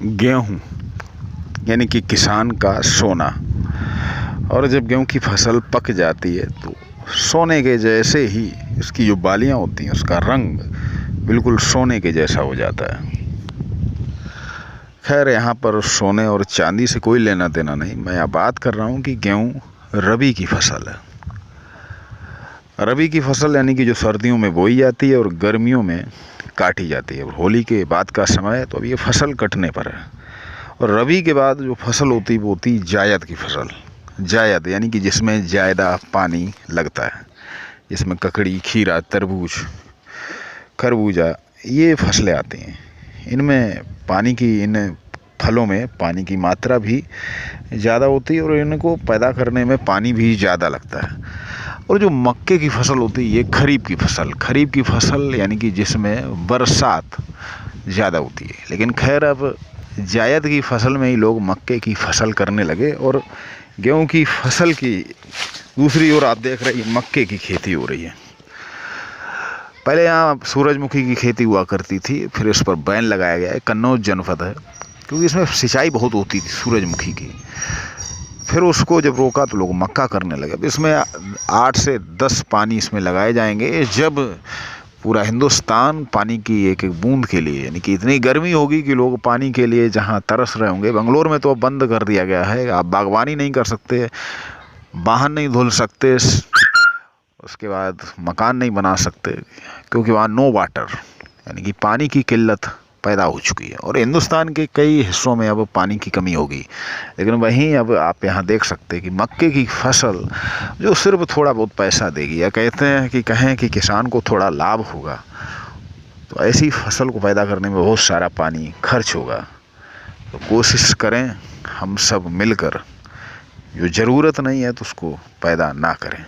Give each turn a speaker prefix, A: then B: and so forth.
A: गेहूँ यानी कि किसान का सोना। और जब गेहूँ की फसल पक जाती है तो सोने के जैसे ही उसकी जो बालियाँ होती हैं उसका रंग बिल्कुल सोने के जैसा हो जाता है। खैर यहाँ पर सोने और चांदी से कोई लेना देना नहीं, मैं यहाँ बात कर रहा हूँ कि गेहूँ रबी की फसल है। रबी की फसल यानी कि जो सर्दियों में बोई जाती है और गर्मियों में काटी जाती है। और होली के बाद का समय है तो अब ये फसल कटने पर है। और रबी के बाद जो फसल होती है वो होती जायद की फसल। जायद यानी कि जिसमें ज़्यादा पानी लगता है, जिसमें ककड़ी, खीरा, तरबूज, खरबूजा ये फसलें आती हैं। इनमें पानी की, इन फलों में पानी की मात्रा भी ज़्यादा होती है और इनको पैदा करने में पानी भी ज़्यादा लगता है। और जो मक्के की फसल होती है ये खरीफ की फसल। खरीफ की फसल यानी कि जिसमें बरसात ज़्यादा होती है। लेकिन खैर अब जायद की फसल में ही लोग मक्के की फसल करने लगे और गेहूं की फसल की दूसरी ओर आप देख रहे हैं मक्के की खेती हो रही है। पहले यहाँ सूरजमुखी की खेती हुआ करती थी, फिर इस पर बैन लगाया गया है। कन्नौज जनपद है क्योंकि इसमें सिंचाई बहुत होती थी सूरजमुखी की। फिर उसको जब रोका तो लोग मक्का करने लगे। अब इसमें 8 से 10 पानी इसमें लगाए जाएंगे। जब पूरा हिंदुस्तान पानी की एक एक बूंद के लिए, यानी कि इतनी गर्मी होगी कि लोग पानी के लिए जहां तरस रहे होंगे। बेंगलोर में तो अब बंद कर दिया गया है, आप बागवानी नहीं कर सकते, वाहन नहीं धुल सकते, उसके बाद मकान नहीं बना सकते क्योंकि वहाँ नो वाटर यानी कि पानी की किल्लत पैदा हो चुकी है। और हिंदुस्तान के कई हिस्सों में अब पानी की कमी होगी। लेकिन वहीं अब आप यहाँ देख सकते हैं कि मक्के की फसल जो सिर्फ थोड़ा बहुत पैसा देगी, या कहते हैं कि कहें कि किसान को थोड़ा लाभ होगा, तो ऐसी फसल को पैदा करने में बहुत सारा पानी खर्च होगा। तो कोशिश करें हम सब मिलकर, जो ज़रूरत नहीं है तो उसको पैदा ना करें।